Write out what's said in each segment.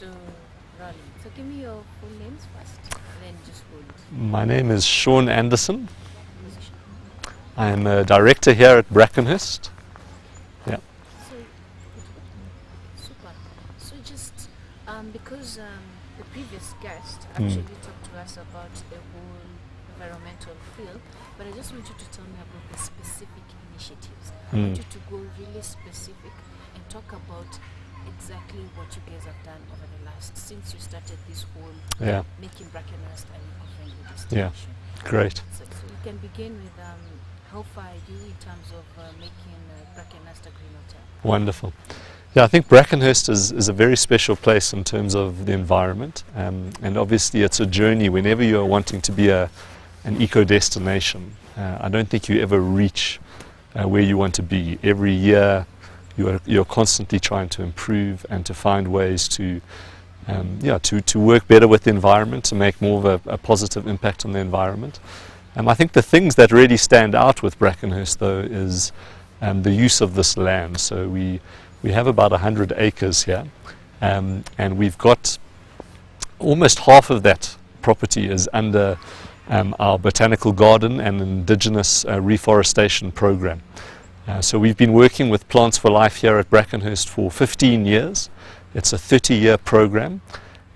So, rolling. So give me your full names first, then just hold. My name is Sean Anderson. Position. I'm a director here at Brackenhurst. Yeah. So, super. So just because the previous guest actually talked to us about the whole environmental field, but I just want you to tell me about the specific initiatives. I want you to go really specific and talk about exactly what you guys have done over the last, since you started this whole making Brackenhurst an eco-friendly destination. Great. So we can begin with how far are you in terms of making Brackenhurst a green hotel? Wonderful. Yeah, I think Brackenhurst is a very special place in terms of the environment, and obviously it's a journey. Whenever you are wanting to be an eco destination, I don't think you ever reach where you want to be. Every year you're constantly trying to improve and to find ways to work better with the environment, to make more of a positive impact on the environment. I think the things that really stand out with Brackenhurst though is the use of this land. So we have about 100 acres here, and we've got almost half of that property is under our botanical garden and indigenous reforestation program. So we've been working with Plants for Life here at Brackenhurst for 15 years. It's a 30-year program,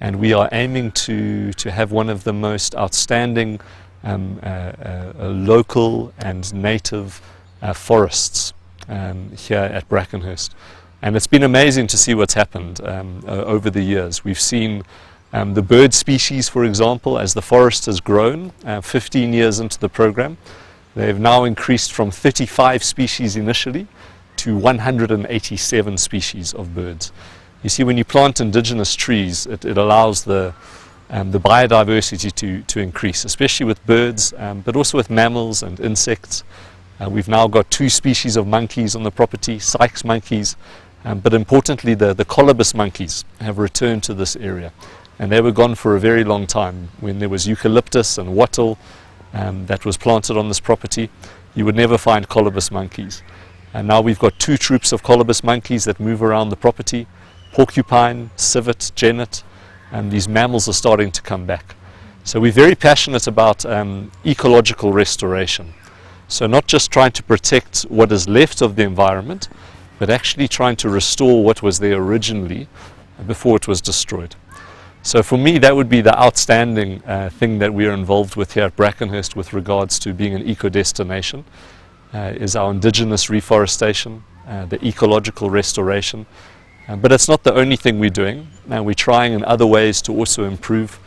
and we are aiming to have one of the most outstanding local and native forests here at Brackenhurst. And it's been amazing to see what's happened over the years. We've seen the bird species, for example, as the forest has grown 15 years into the program. They've now increased from 35 species initially to 187 species of birds. You see, when you plant indigenous trees, it allows the biodiversity to increase, especially with birds, but also with mammals and insects. We've now got 2 species of monkeys on the property, Sykes monkeys, but importantly the colobus monkeys have returned to this area, and they were gone for a very long time. When there was eucalyptus and wattle that was planted on this property, you would never find colobus monkeys. And now we've got 2 troops of colobus monkeys that move around the property, porcupine, civet, genet, and these mammals are starting to come back. So we're very passionate about ecological restoration. So not just trying to protect what is left of the environment, but actually trying to restore what was there originally before it was destroyed. So for me, that would be the outstanding thing that we are involved with here at Brackenhurst with regards to being an eco destination, is our indigenous reforestation, the ecological restoration. But it's not the only thing we're doing. We're trying in other ways to also improve.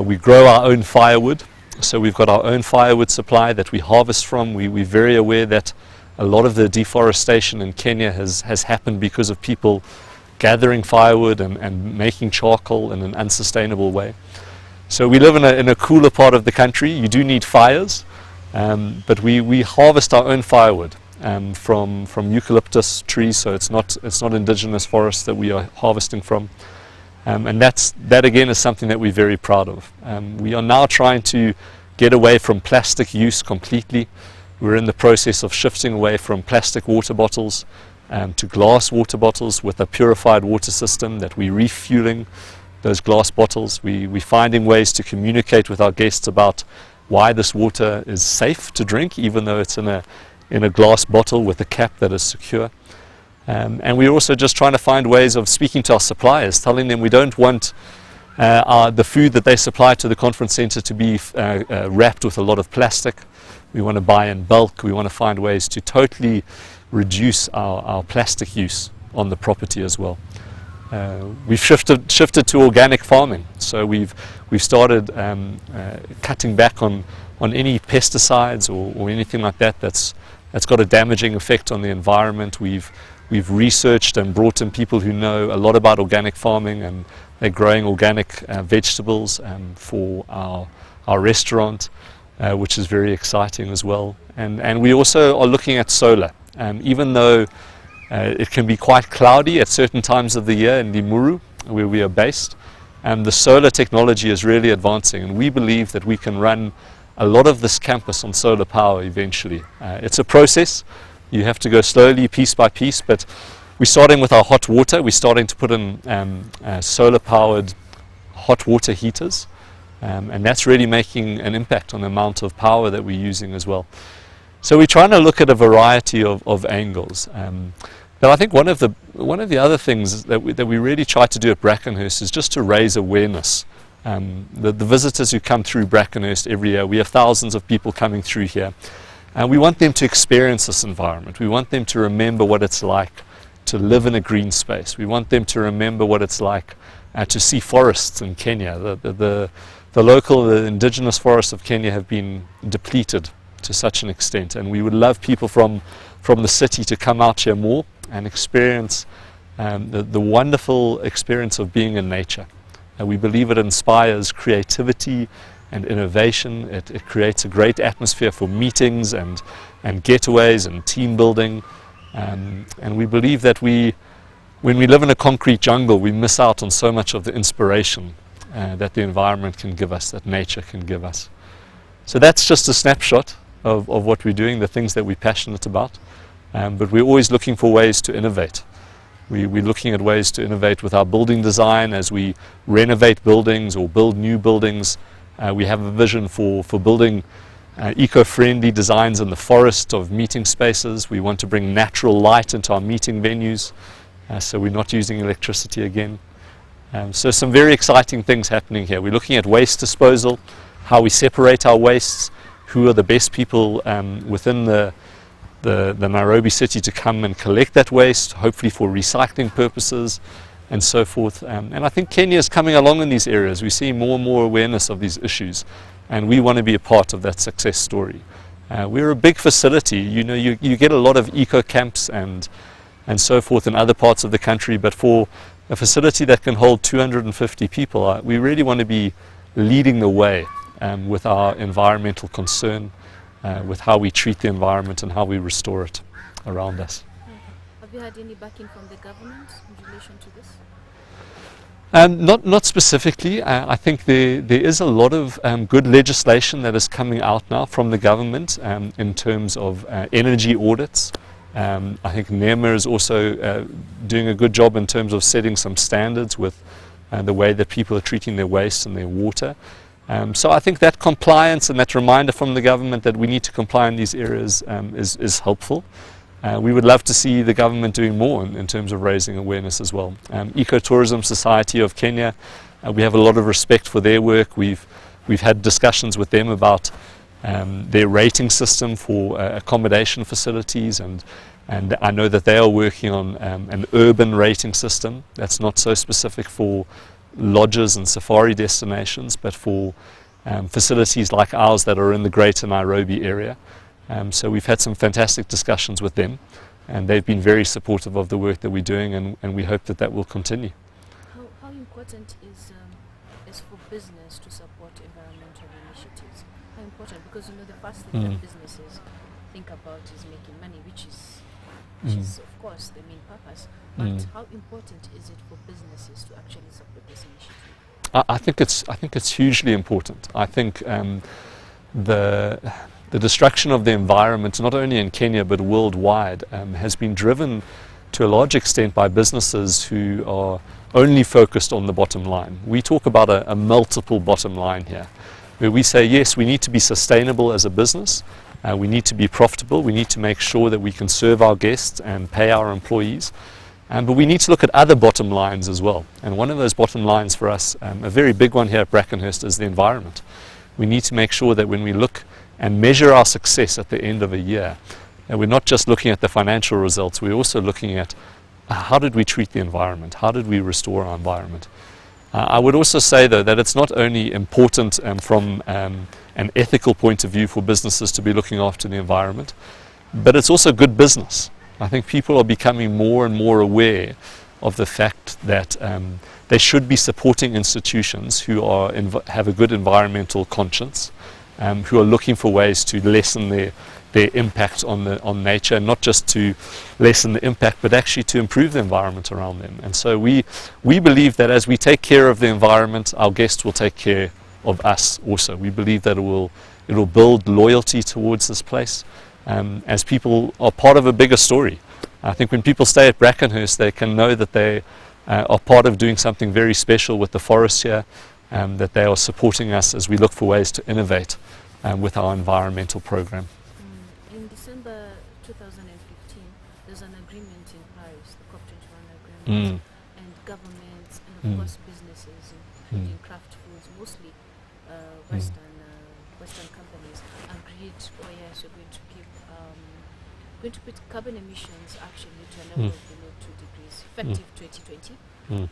We grow our own firewood. So we've got our own firewood supply that we harvest from. We're very aware that a lot of the deforestation in Kenya has happened because of people gathering firewood and making charcoal in an unsustainable way. So we live in a cooler part of the country. You do need fires, but we harvest our own firewood from eucalyptus trees. So it's not indigenous forests that we are harvesting from. And that again is something that we're very proud of. We are now trying to get away from plastic use completely. We're in the process of shifting away from plastic water bottles to glass water bottles with a purified water system that we're refueling those glass bottles. We're finding ways to communicate with our guests about why this water is safe to drink, even though it's in a glass bottle with a cap that is secure. And we're also just trying to find ways of speaking to our suppliers, telling them we don't want the food that they supply to the conference center to be wrapped with a lot of plastic. We want to buy in bulk. We want to find ways to totally reduce our plastic use on the property as well. We've shifted to organic farming, so we've started cutting back on any pesticides or anything like that's got a damaging effect on the environment. We've researched and brought in people who know a lot about organic farming, and they're growing organic vegetables for our restaurant, which is very exciting as well. And we also are looking at solar. Even though it can be quite cloudy at certain times of the year in Limuru, where we are based, the solar technology is really advancing, and we believe that we can run a lot of this campus on solar power eventually. It's a process. You have to go slowly, piece by piece, but we're starting with our hot water. We're starting to put in solar-powered hot water heaters, and that's really making an impact on the amount of power that we're using as well. So we're trying to look at a variety of angles. But I think one of the other things that we really try to do at Brackenhurst is just to raise awareness. The visitors who come through Brackenhurst every year, we have thousands of people coming through here, and we want them to experience this environment. We want them to remember what it's like to live in a green space. We want them to remember what it's like to see forests in Kenya. The indigenous forests of Kenya have been depleted to such an extent, and we would love people from the city to come out here more and experience the wonderful experience of being in nature. And we believe it inspires creativity and innovation. It creates a great atmosphere for meetings and getaways and team building. And we believe that when we live in a concrete jungle, we miss out on so much of the inspiration that the environment can give us, that nature can give us. So that's just a snapshot of what we're doing, the things that we're passionate about. But we're always looking for ways to innovate. We're looking at ways to innovate with our building design as we renovate buildings or build new buildings. We have a vision for building eco-friendly designs in the forest of meeting spaces. We want to bring natural light into our meeting venues, so we're not using electricity again. So some very exciting things happening here. We're looking at waste disposal, how we separate our wastes, who are the best people within the Nairobi city to come and collect that waste, hopefully for recycling purposes and so forth. And I think Kenya is coming along in these areas. We see more and more awareness of these issues, and we want to be a part of that success story. We're a big facility. You know, you get a lot of eco camps and so forth in other parts of the country, but for a facility that can hold 250 people, we really want to be leading the way with our environmental concern, with how we treat the environment and how we restore it around us. Have you had any backing from the government in relation to this? Not specifically. I think there is a lot of good legislation that is coming out now from the government in terms of energy audits. I think NEMA is also doing a good job in terms of setting some standards with the way that people are treating their waste and their water. So I think that compliance and that reminder from the government that we need to comply in these areas is helpful. We would love to see the government doing more in terms of raising awareness as well. Ecotourism Society of Kenya, we have a lot of respect for their work. We've had discussions with them about their rating system for accommodation facilities, and I know that they are working on an urban rating system that's not so specific for lodges and safari destinations, but for facilities like ours that are in the greater Nairobi area. So we've had some fantastic discussions with them, and they've been very supportive of the work that we're doing, and we hope that will continue. How important is for business to support environmental initiatives? How important? Because you know the first thing that businesses think about is making money, which is of course the main purpose. But how important is it for businesses to actually support this initiative? I think it's hugely important. I think the destruction of the environment, not only in Kenya but worldwide, has been driven to a large extent by businesses who are only focused on the bottom line. We talk about a multiple bottom line here, where we say, yes, we need to be sustainable as a business, we need to be profitable, we need to make sure that we can serve our guests and pay our employees, but we need to look at other bottom lines as well. And one of those bottom lines for us, a very big one here at Brackenhurst, is the environment. We need to make sure that when we look and measure our success at the end of a year, and we're not just looking at the financial results, we're also looking at how did we treat the environment, how did we restore our environment. I would also say though that it's not only important from an ethical point of view for businesses to be looking after the environment, but it's also good business. I think people are becoming more and more aware of the fact that they should be supporting institutions who have a good environmental conscience, who are looking for ways to lessen their impact on nature, and not just to lessen the impact, but actually to improve the environment around them. And so we believe that as we take care of the environment, our guests will take care of us also. We believe that it will build loyalty towards this place, as people are part of a bigger story. I think when people stay at Brackenhurst, they can know that they are part of doing something very special with the forest here, that they are supporting us as we look for ways to innovate with our environmental program. In December 2015, there's an agreement in Paris, the COP21 agreement, and governments and of course businesses, including craft foods, mostly Western companies, agreed, oh yes, we're going to put carbon emissions actually to a level of below 2 degrees, effective 2020.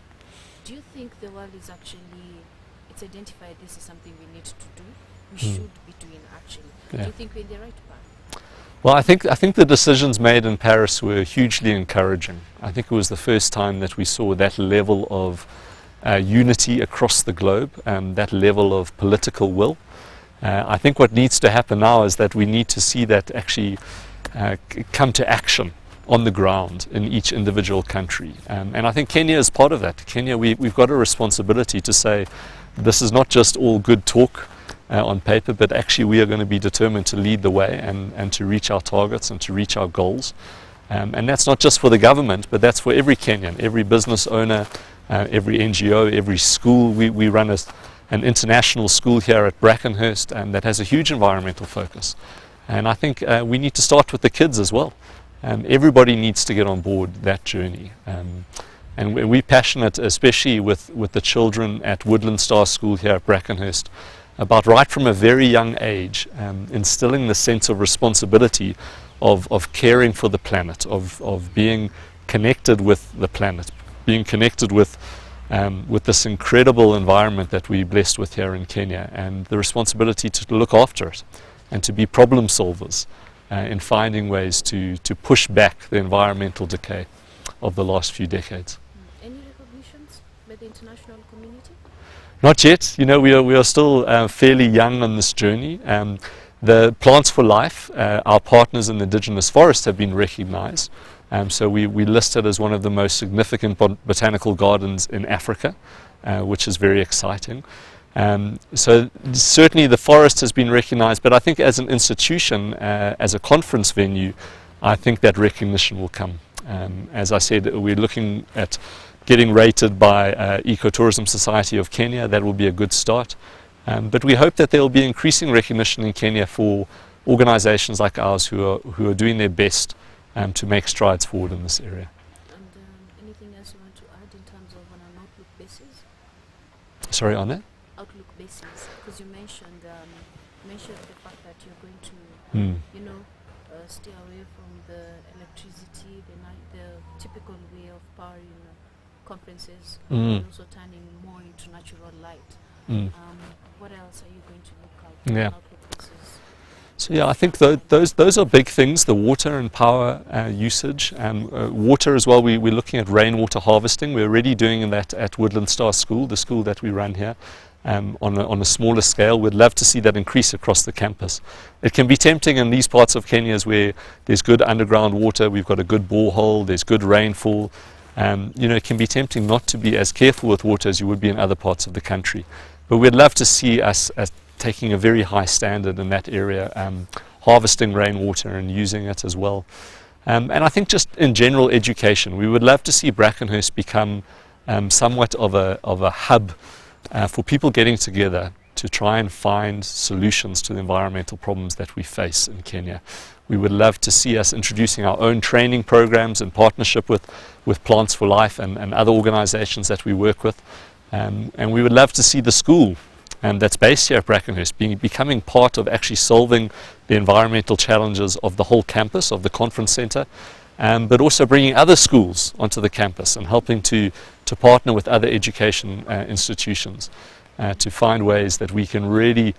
Do you think the world is actually, it's identified this is something we need to do, we should be doing actually? Do you think we're in the right path? Well, I think the decisions made in Paris were hugely encouraging. I think it was the first time that we saw that level of unity across the globe, that level of political will. I think what needs to happen now is that we need to see that actually come to action on the ground in each individual country. And I think Kenya is part of that. Kenya, we've got a responsibility to say this is not just all good talk on paper, but actually we are going to be determined to lead the way and to reach our targets and to reach our goals. And that's not just for the government, but that's for every Kenyan, every business owner, every NGO, every school. We run an international school here at Brackenhurst that has a huge environmental focus. And I think we need to start with the kids as well. Everybody needs to get on board that journey. And we're passionate, especially with the children at Woodland Star School here at Brackenhurst, about right from a very young age instilling the sense of responsibility of caring for the planet, of being connected with the planet, being connected with this incredible environment that we're blessed with here in Kenya, and the responsibility to look after it and to be problem solvers in finding ways to push back the environmental decay of the last few decades. Any recognitions by the international community? Not yet. You know, we are still fairly young on this journey. The Plants for Life, our partners in the indigenous forest, have been recognized. So we listed as one of the most significant botanical gardens in Africa, which is very exciting. So certainly the forest has been recognized, but I think as an institution, as a conference venue, I think that recognition will come. As I said, we're looking at getting rated by Ecotourism Society of Kenya. That will be a good start. But we hope that there will be increasing recognition in Kenya for organizations like ours who are doing their best to make strides forward in this area. And anything else you want to add in terms of on an outlook basis? Sorry, on that? Outlook basis, because you mentioned the fact that you're going to, stay away from the electricity, the typical way of powering conferences, and also turning more into natural light. What else are you going to look out for on outlook basis? So yeah, I think those are big things, the water and power usage. Water as well, we're looking at rainwater harvesting. We're already doing that at Woodland Star School, the school that we run here, on a smaller scale. We'd love to see that increase across the campus. It can be tempting in these parts of Kenya where there's good underground water, we've got a good borehole, there's good rainfall. It can be tempting not to be as careful with water as you would be in other parts of the country. But we'd love to see us taking a very high standard in that area, harvesting rainwater and using it as well. And I think just in general education, we would love to see Brackenhurst become somewhat of a hub for people getting together to try and find solutions to the environmental problems that we face in Kenya. We would love to see us introducing our own training programs in partnership with Plants for Life and other organizations that we work with. And we would love to see the school that's based here at Brackenhurst becoming part of actually solving the environmental challenges of the whole campus, of the conference center, but also bringing other schools onto the campus and helping to partner with other education institutions to find ways that we can really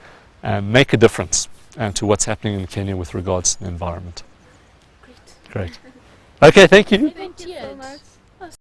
make a difference to what's happening in Kenya with regards to the environment. Great. Great. Okay, thank you. Thank you so much.